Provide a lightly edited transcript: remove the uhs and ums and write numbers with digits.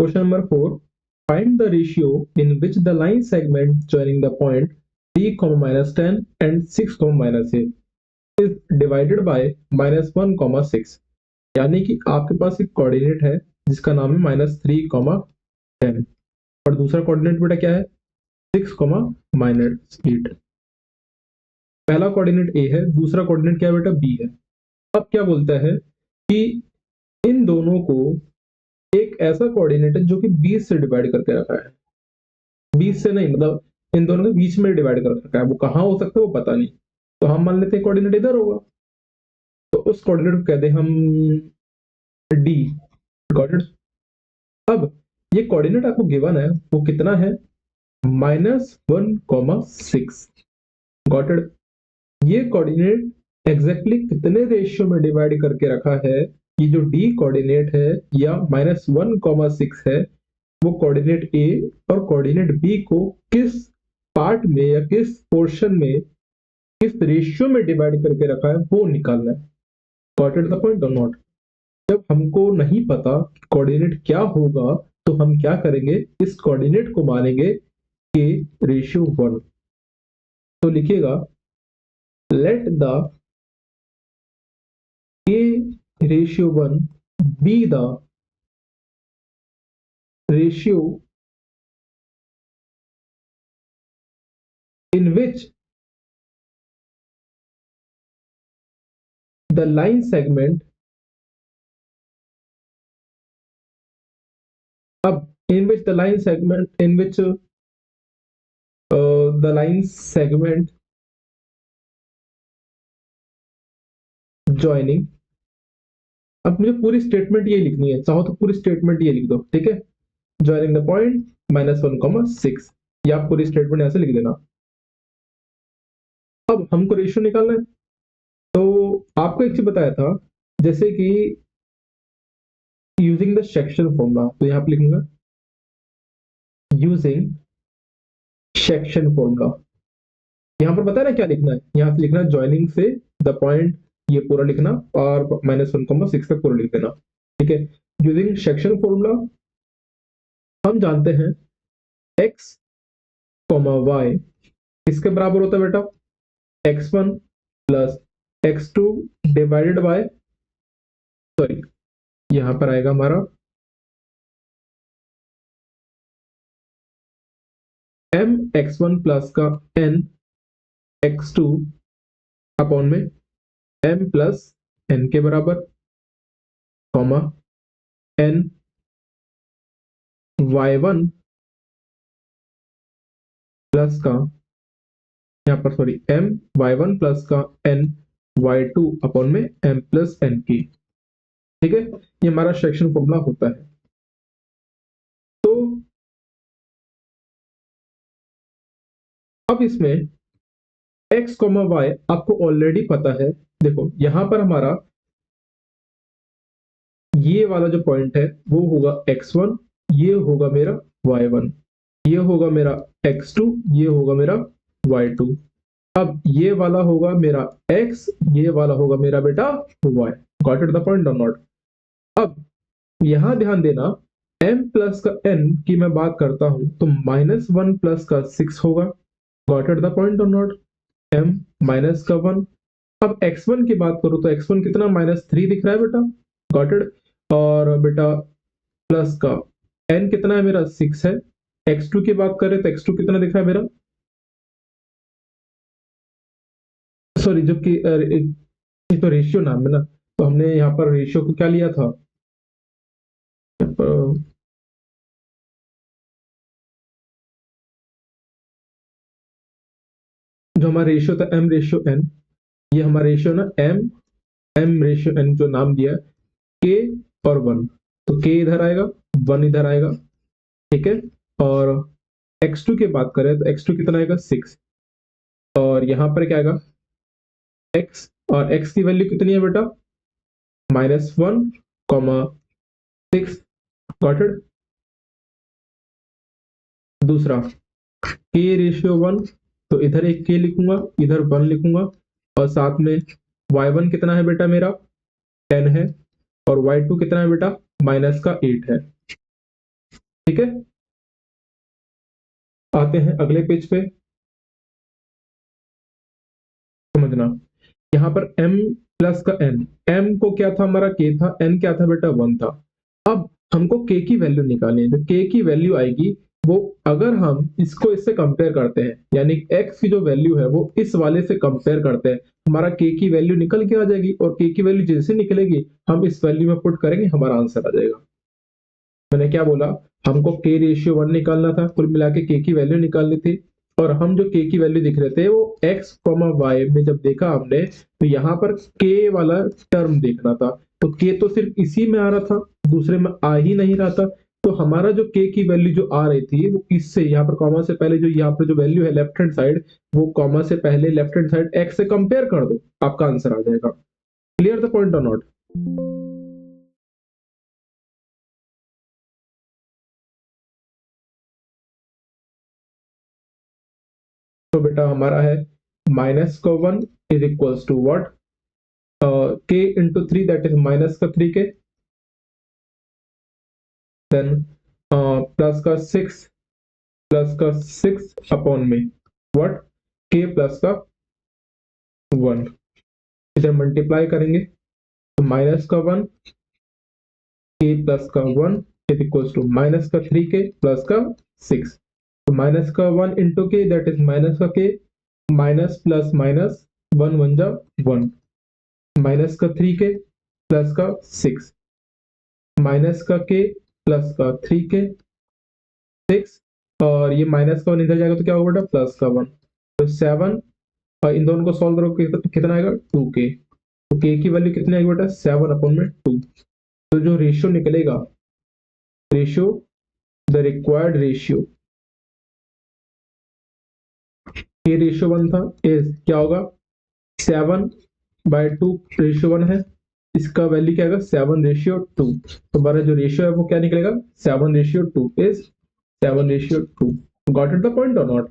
Question number 4, find the ratio in which the line segment joining the point 3, -10 and 6, -8 is divided by -1, 6। यानी कि आपके पास एक coordinate है जिसका नाम है -3, 10 और दूसरा कोऑर्डिनेट बेटा क्या है 6, -8। पहला कोऑर्डिनेट ए है, दूसरा कोऑर्डिनेट क्या है बेटा बी है। अब क्या बोलता है कि इन दोनों को एक ऐसा कोऑर्डिनेट है जो कि 20 से डिवाइड करके रखा है। 20 से नहीं, मतलब इन दोनों के बीच में डिवाइड कर रखा है। वो कहाँ हो सकता है वो पता नहीं, तो हम मान लेते हैं कोऑर्डिनेट इधर होगा, तो उस कोऑर्डिनेट को कहते हैं हम डी। Got it. अब ये कोऑर्डिनेट आपको गिवन है, वो कितना है -1, 6। Got it. ये कोऑर्डिनेट एग्जैक्टली कितने रेशियो में डिवाइड करके रखा है, ये जो डी कोऑर्डिनेट है या -1, 6 है, वो कोऑर्डिनेट ए और कोऑर्डिनेट बी को किस पार्ट में या किस पोर्शन में किस रेशियो में डिवाइड करके रखा है वो निकालना है। Got it the point or not. जब हमको नहीं पता कोऑर्डिनेट क्या होगा तो हम क्या करेंगे, इस कोऑर्डिनेट को मानेंगे के रेशियो 1। तो लिखिएगा लेट द के ratio 1 be the ratio in which the line segment, अब in which the line segment in which the line segment joining। अब मुझे पूरी स्टेटमेंट ये लिखनी है, चाहो तो पूरी स्टेटमेंट ये लिख दो, ठीक है। joining the point -1, 6, या आप पूरी स्टेटमेंट ऐसे लिख देना। अब हमको रेशियो निकालना है, तो आपको एक चीज बताया था, जैसे कि यूजिंग द सेक्शन फॉर्मूला, तो यहाँ पे लिखूंगा यूजिंग सेक्शन फॉर्मूला। यहाँ पर बताया ना क्या लिखना है, यहाँ से लिखना ज्वाइनिंग से द पॉइंट, ये पूरा लिखना और -1, 6 तक पूरा लिख देना, ठीक है। यूजिंग सेक्शन फॉर्मूला हम जानते हैं x, y इसके बराबर होता है बेटा x1 plus x2 divided by, sorry यहां पर आएगा हमारा m x1 प्लस का n x2 अपॉन में m प्लस n के बराबर, कॉमा n y1 प्लस का, यहाँ पर सॉरी m y1 प्लस का n y2 अपॉन में m प्लस n की, ठीक है। ये हमारा सेक्शन फॉर्मूला होता है। तो अब इसमें x, y आपको ऑलरेडी पता है। देखो यहां पर हमारा ये वाला जो पॉइंट है वो होगा x1, ये होगा मेरा y1, ये होगा मेरा x2, ये होगा मेरा y2। अब ये वाला होगा मेरा x, ये वाला होगा मेरा बेटा y। Got it the point or not. अब यहां ध्यान देना, m प्लस का n की मैं बात करता हूं तो -1 प्लस का 6 होगा। Got it the point or not. m minus का 1। अब x1 की बात करूं तो x1 कितना -3 दिख रहा है बेटा। Got it. और बेटा प्लस का n कितना है मेरा 6 है। x2 की बात करें तो x2 कितना दिख रहा है मेरा, सॉरी जबकि ये तो रेशियो नाम है ना, तो हमने यहाँ पर रेशियो को क्या लिया था, जो हमारा रेशियो था m रेशियो n, ये हमारा रेशियो ना m रेशियो n जो नाम दिया k और 1, तो k इधर आएगा 1 इधर आएगा, ठीक है। और x2 की बात करें तो x2 कितना आएगा 6, और यहाँ पर क्या आएगा x, और x की वैल्यू कितनी है बेटा -1, 6। Got it. दूसरा k रेशियो 1, तो इधर एक k लिखूंगा, इधर 1 लिखूंगा, और साथ में y1 कितना है बेटा मेरा 10 है, और y2 कितना है बेटा -8 है। ठीक है, आते हैं अगले पेज पे। समझना, यहाँ पर m प्लस का n, m को क्या था हमारा k था, n क्या था बेटा 1 था। अब हमको k की वैल्यू निकालनी है। जो k की वैल्यू आएगी वो अगर हम इसको इससे कंपेयर करते हैं, यानी x की जो वैल्यू है वो इस वाले से कंपेयर करते हैं, हमारा k की वैल्यू निकल के आ जाएगी, और k की वैल्यू जैसे निकलेगी हम इस वैल्यू में पुट करेंगे, हमारा आंसर आ जाएगा। मैंने क्या बोला, हमको k रेशियो 1 निकालना था, कुल मिला के k की वैल्यू निकालनी थी, और हम जो k की वैल्यू दिख रहे थे वो x, y में जब देखा हमने तो यहाँ पर k वाला टर्म देखना था, तो k तो सिर्फ इसी में आ रहा था, दूसरे में आ ही नहीं रहा था। तो हमारा जो k की वैल्यू जो आ रही थी वो इससे, यहाँ पर कॉमा से पहले जो यहाँ पर जो वैल्यू है लेफ्ट हैंड साइड, वो कॉमा से पहले लेफ्ट हैंड साइड x से कंपेयर कर दो, आपका आंसर आ जाएगा। Clear the point or not? तो बेटा हमारा है माइनस का 1 is equals to what, k into 3, that is minus का 3k, देन प्लस का 6, प्लस का 6 अपॉन में व्हाट, k प्लस का 1, इधर मल्टीप्लाई करेंगे तो माइनस का 1, k प्लस का 1 इज इक्वल्स टू माइनस का 3k प्लस का 6, तो माइनस का 1 into k, that is minus का k, माइनस प्लस माइनस 1 1 जा 1, माइनस का 3k प्लस का 6, माइनस का k प्लस का 3k 6, और ये माइनस का 1 इधर जाएगा तो क्या होगा बेटा, प्लस का 1, तो 7, और इन दोनों को सॉल्व करो कितना आएगा 2k, तो k की वैल्यू कितनी आएगी बेटा 7 अपॉन में 2, तो जो रेशियो निकलेगा, ratio, the required ratio, k ratio 1 था, इज क्या होगा 7/2 रेशियो 1 है, इसका वैल्यू क्या आएगा 7/2, तो हमारा जो रेशियो है वो क्या निकलेगा 7/2 is 7/2। Got it the point or not?